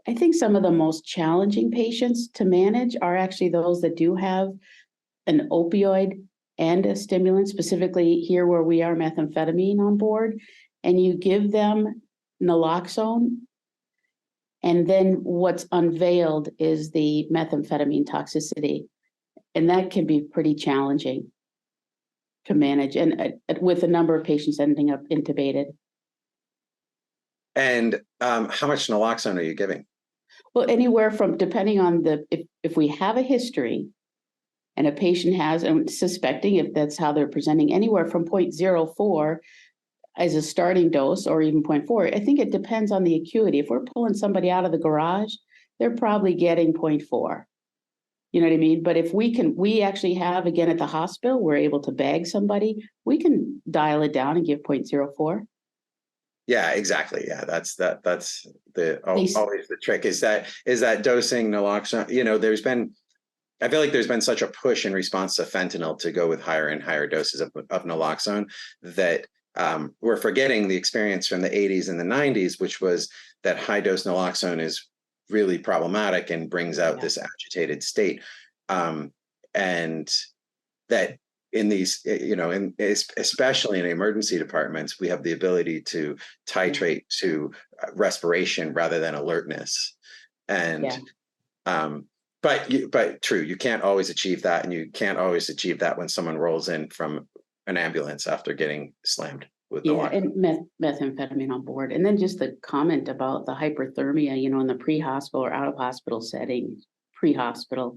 I think some of the most challenging patients to manage are actually those that do have an opioid and a stimulant, specifically here where we are methamphetamine on board, and you give them naloxone, and then what's unveiled is the methamphetamine toxicity. And that can be pretty challenging to manage, and with a number of patients ending up intubated. And how much naloxone are you giving? Well, anywhere from, depending on if we have a history and a patient has, and suspecting if that's how they're presenting, anywhere from 0.04 as a starting dose, or even 0.4. I think it depends on the acuity. If we're pulling somebody out of the garage, they're probably getting 0.4. You know what I mean? But if we actually have, again, at the hospital, we're able to bag somebody, we can dial it down and give 0.04. Yeah, exactly. Yeah, that's always the trick is that dosing naloxone. I feel like there's been such a push in response to fentanyl to go with higher and higher doses of naloxone that we're forgetting the experience from the 80s and the 90s, which was that high dose naloxone is really problematic and brings out this agitated state. And that in these, especially in emergency departments, we have the ability to titrate to respiration rather than alertness. And, but true, you can't always achieve that. And you can't always achieve that when someone rolls in from an ambulance after getting slammed. with the Yeah, lock. and methamphetamine on board. And then just the comment about the hyperthermia, in the pre-hospital or out of hospital setting, pre-hospital,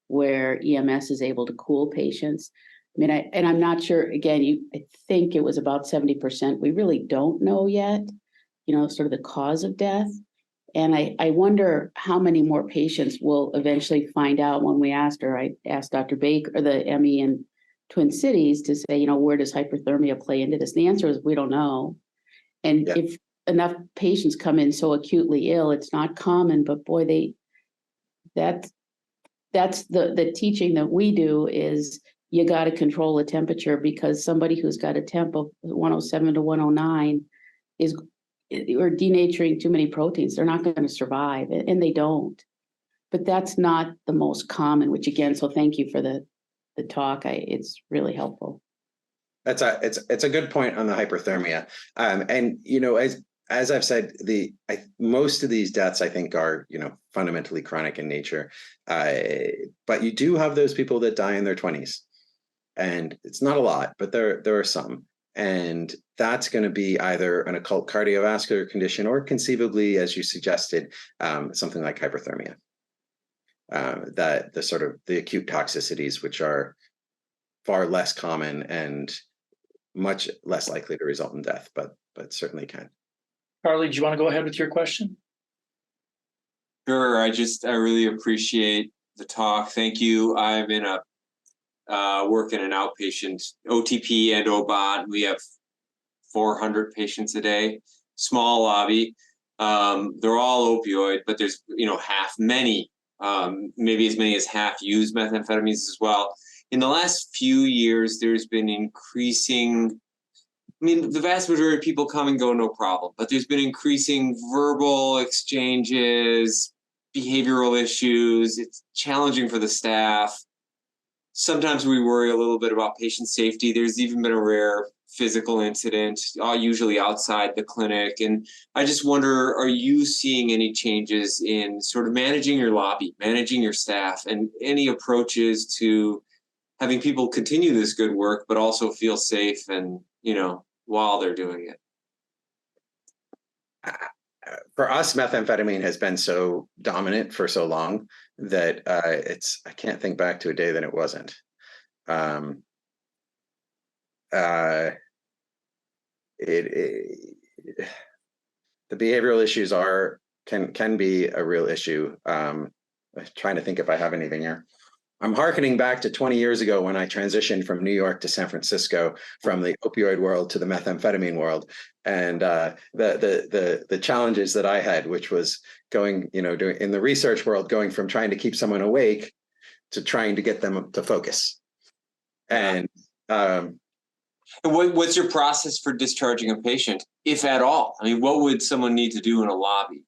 where EMS is able to cool patients. I mean, I'm not sure, again, I think it was about 70%. We really don't know yet, sort of the cause of death. And I wonder how many more patients will eventually find out when we asked her. I asked Dr. Baker, or the ME in Twin Cities, to say, where does hyperthermia play into this? And the answer is we don't know. And if enough patients come in so acutely ill, it's not common, but boy, that's the teaching that we do is you got to control the temperature, because somebody who's got a temp of 107 to 109 or denaturing too many proteins. They're not going to survive, and they don't. But that's not the most common, which again, so thank you for the talk. It's really helpful. It's a good point on the hyperthermia. And as I've said, most of these deaths I think are fundamentally chronic in nature. But you do have those people that die in their 20s, and it's not a lot, but there are some. And that's going to be either an occult cardiovascular condition, or conceivably, as you suggested, something like hyperthermia. That the acute toxicities, which are far less common and much less likely to result in death, but certainly can. Carly, do you want to go ahead with your question? Sure. I really appreciate the talk. Thank you. I'm in work in an outpatient OTP and OBOT. We have 400 patients a day, small lobby. They're all opioid, but there's, maybe as many as half use methamphetamines as well. In the last few years, there's been increasing, the vast majority of people come and go, no problem, but there's been increasing verbal exchanges, behavioral issues. It's challenging for the staff. Sometimes we worry a little bit about patient safety. There's even been a rare physical incident, usually outside the clinic. And I just wonder, are you seeing any changes in sort of managing your lobby, managing your staff, and any approaches to having people continue this good work, but also feel safe and, while they're doing it? For us, methamphetamine has been so dominant for so long that I can't think back to a day that it wasn't. The behavioral issues can be a real issue. I'm trying to think if I have anything here. I'm hearkening back to 20 years ago when I transitioned from New York to San Francisco, from the opioid world to the methamphetamine world, and the challenges that I had, which was going, in the research world, going from trying to keep someone awake to trying to get them to focus. And what's your process for discharging a patient, if at all? What would someone need to do in a lobby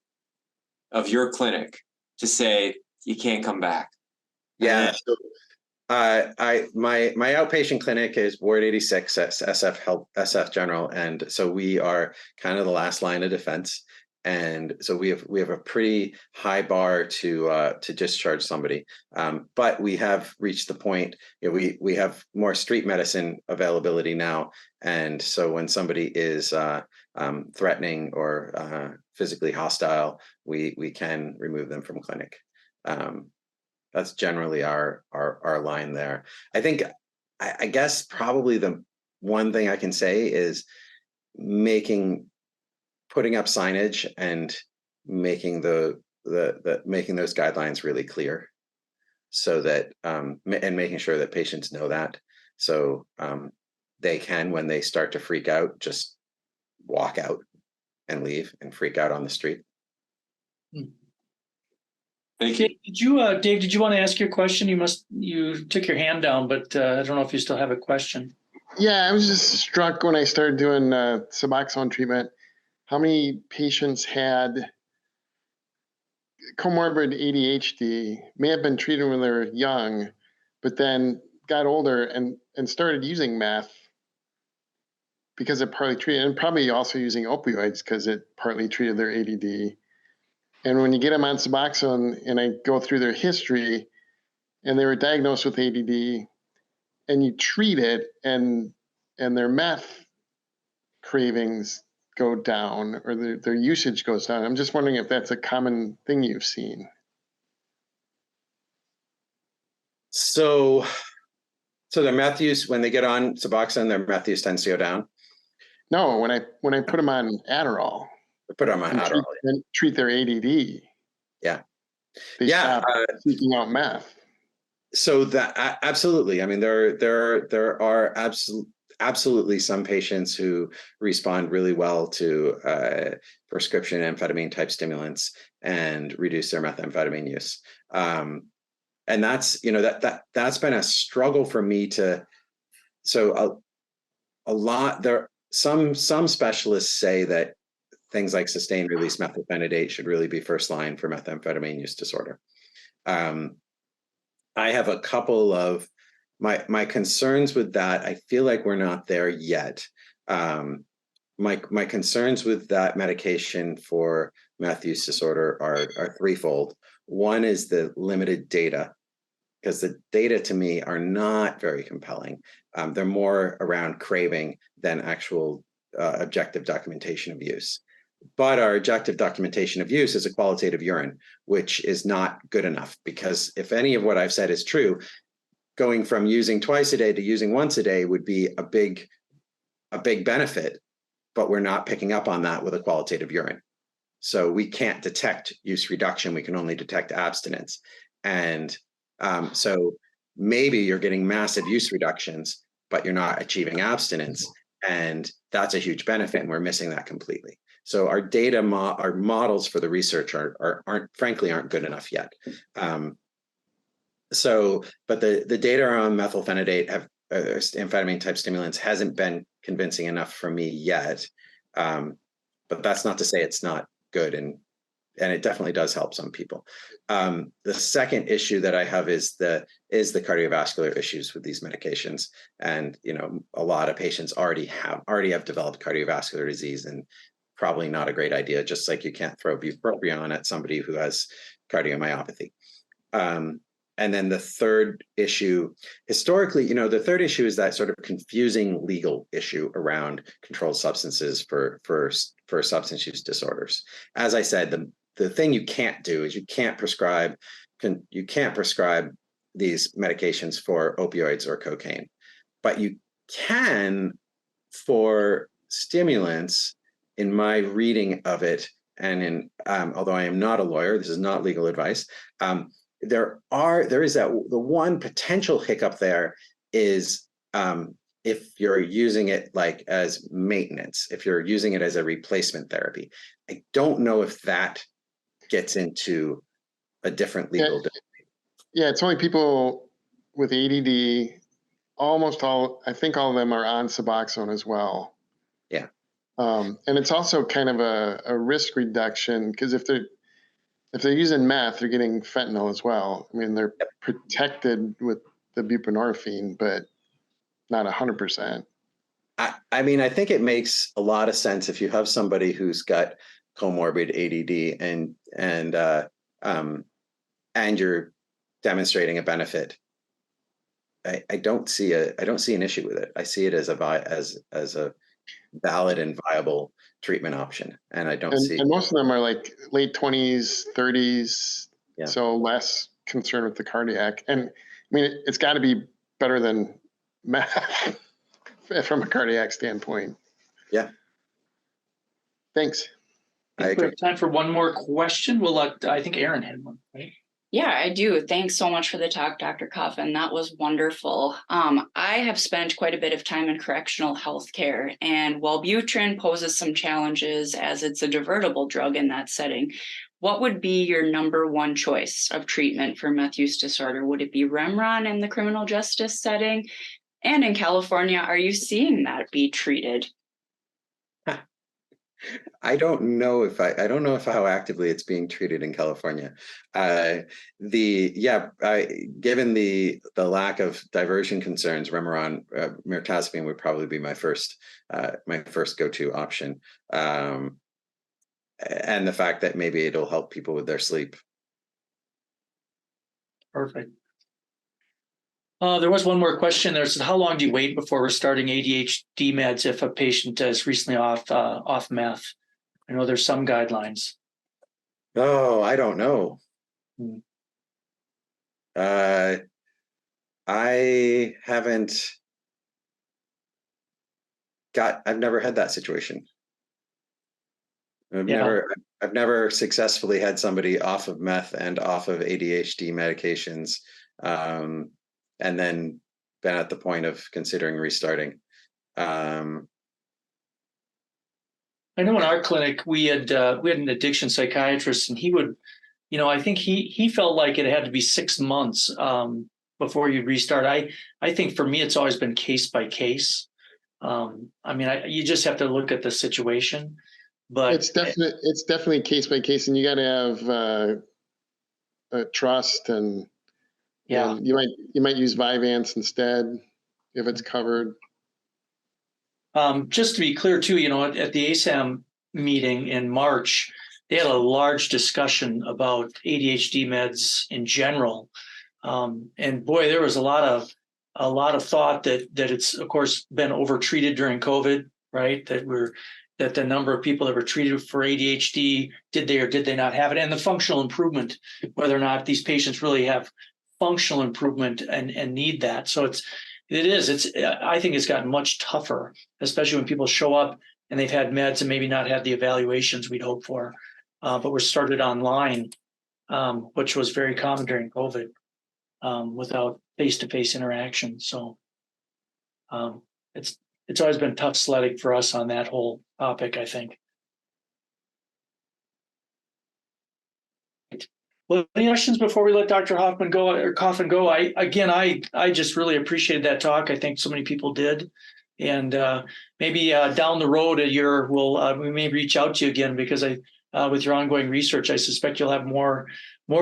of your clinic to say you can't come back? Yeah. So, my outpatient clinic is Ward 86 at SF General, and so we are kind of the last line of defense. And so we have a pretty high bar to discharge somebody, but we have reached the point. We have more street medicine availability now, and so when somebody is threatening or physically hostile, we can remove them from clinic. That's generally our line there. I think, I guess probably the one thing I can say is putting up signage and making making those guidelines really clear, so that and making sure that patients know that, so they can, when they start to freak out, just walk out and leave and freak out on the street. Thank you. Dave, did you want to ask your question? You took your hand down, but I don't know if you still have a question. Yeah, I was just struck when I started doing Suboxone treatment, how many patients had comorbid ADHD, may have been treated when they were young, but then got older and started using meth because it partly treated, and probably also using opioids because it partly treated their ADD. And when you get them on Suboxone, and I go through their history, and they were diagnosed with ADD, and you treat it, and their meth cravings go down or their usage goes down. I'm just wondering if that's a common thing you've seen. So their meth use, when they get on Suboxone, their meth use tends to go down. No, when I put them on Adderall, Put on my Adderall. and treat their ADD, Yeah. they stop seeking out meth. So that absolutely. I mean, there are absolutely some patients who respond really well to prescription amphetamine type stimulants and reduce their methamphetamine use. And that's, you know, that's been a struggle for me to. So a lot there. Some specialists say that things like sustained release methylphenidate should really be first line for methamphetamine use disorder. I have a couple of my concerns with that. I feel like we're not there yet. My concerns with that medication for meth use disorder are threefold. One is the limited data, because the data to me are not very compelling. They're more around craving than actual objective documentation of use. But our objective documentation of use is a qualitative urine, which is not good enough, because if any of what I've said is true, going from using twice a day to using once a day would be a big benefit, but we're not picking up on that with a qualitative urine. So we can't detect use reduction, we can only detect abstinence. And so maybe you're getting massive use reductions, but you're not achieving abstinence. And that's a huge benefit, and we're missing that completely. So our data, our models for the research aren't good enough yet. But the data on methylphenidate amphetamine type stimulants hasn't been convincing enough for me yet. But that's not to say it's not good, and it definitely does help some people. The second issue that I have is the cardiovascular issues with these medications, and you know, a lot of patients already have developed cardiovascular disease, and probably not a great idea. Just like you can't throw bupropion at somebody who has cardiomyopathy. And then the third issue, historically, you know, the third issue is that sort of confusing legal issue around controlled substances for substance use disorders. As I said, the thing you can't do is you can't prescribe these medications for opioids or cocaine, but you can for stimulants. In my reading of it, and although I am not a lawyer, this is not legal advice. There is the one potential hiccup there is if you're using it like as maintenance, if you're using it as a replacement therapy. I don't know if that gets into a different legal. Yeah, it's only people with ADD. I think all of them are on Suboxone as well. Yeah. And it's also kind of a risk reduction, because if they're using meth, they're getting fentanyl as well. I mean, they're protected with the buprenorphine, but not 100%. I mean, I think it makes a lot of sense if you have somebody who's got comorbid ADD and you're demonstrating a benefit. I don't see an issue with it. I see it as a valid and viable treatment option, and I don't see. And most of them are like late 20s, 30s, Yeah. So less concerned with the cardiac. And I mean, it's got to be better than meth from a cardiac standpoint. Yeah. Thanks. I think we have time for one more question. We'll let, I think Aaron had one, right? Yeah, I do. Thanks so much for the talk, Dr. Coffin. That was wonderful. I have spent quite a bit of time in correctional healthcare, and Wellbutrin poses some challenges as it's a divertible drug in that setting. What would be your number one choice of treatment for meth use disorder? Would it be Remron in the criminal justice setting? And in California, are you seeing that be treated? I don't know how actively it's being treated in California. Given the lack of diversion concerns, Remeron, mirtazapine would probably be my first go-to option, and the fact that maybe it'll help people with their sleep. Perfect. There was one more question there. So how long do you wait before we're starting ADHD meds if a patient is recently off meth? I know there's some guidelines. Oh, I don't know. Hmm. I haven't I've never had that situation. Yeah. I've never successfully had somebody off of meth and off of ADHD medications, and then been at the point of considering restarting. I know in our clinic we had an addiction psychiatrist, and he would, I think he felt like it had to be 6 months before you restart. I think for me it's always been case by case. I mean, you just have to look at the situation, but It's definitely case by case, and you got to have trust, and yeah. and you might use Vyvanse instead if it's covered. Just to be clear too, at the ASAM meeting in March, they had a large discussion about ADHD meds in general. And boy, there was a lot of thought that it's of course been overtreated during COVID, right? That the number of people that were treated for ADHD, did they or did they not have it? And the functional improvement, whether or not these patients really have functional improvement and need that. So I think it's gotten much tougher, especially when people show up and they've had meds and maybe not had the evaluations we'd hope for, but were started online, which was very common during COVID, without face-to-face interaction. So it's always been tough sledding for us on that whole topic, I think. Well, any questions before we let Dr. Hoffman go or Coffin go? I just really appreciated that talk. I think so many people did, and maybe down the road we may reach out to you again, because with your ongoing research, I suspect you'll have more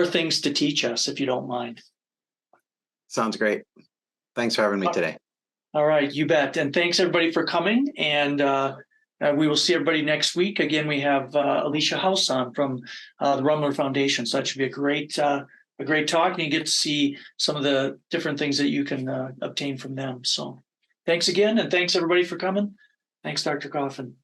things to teach us, if you don't mind. Sounds great. Thanks for having me today. All right, you bet. And thanks everybody for coming. And we will see everybody next week. Again, we have Alicia House on from the Rumler Foundation. So that should be a great talk, and you get to see some of the different things that you can obtain from them. So thanks again, and thanks everybody for coming. Thanks, Dr. Coffin.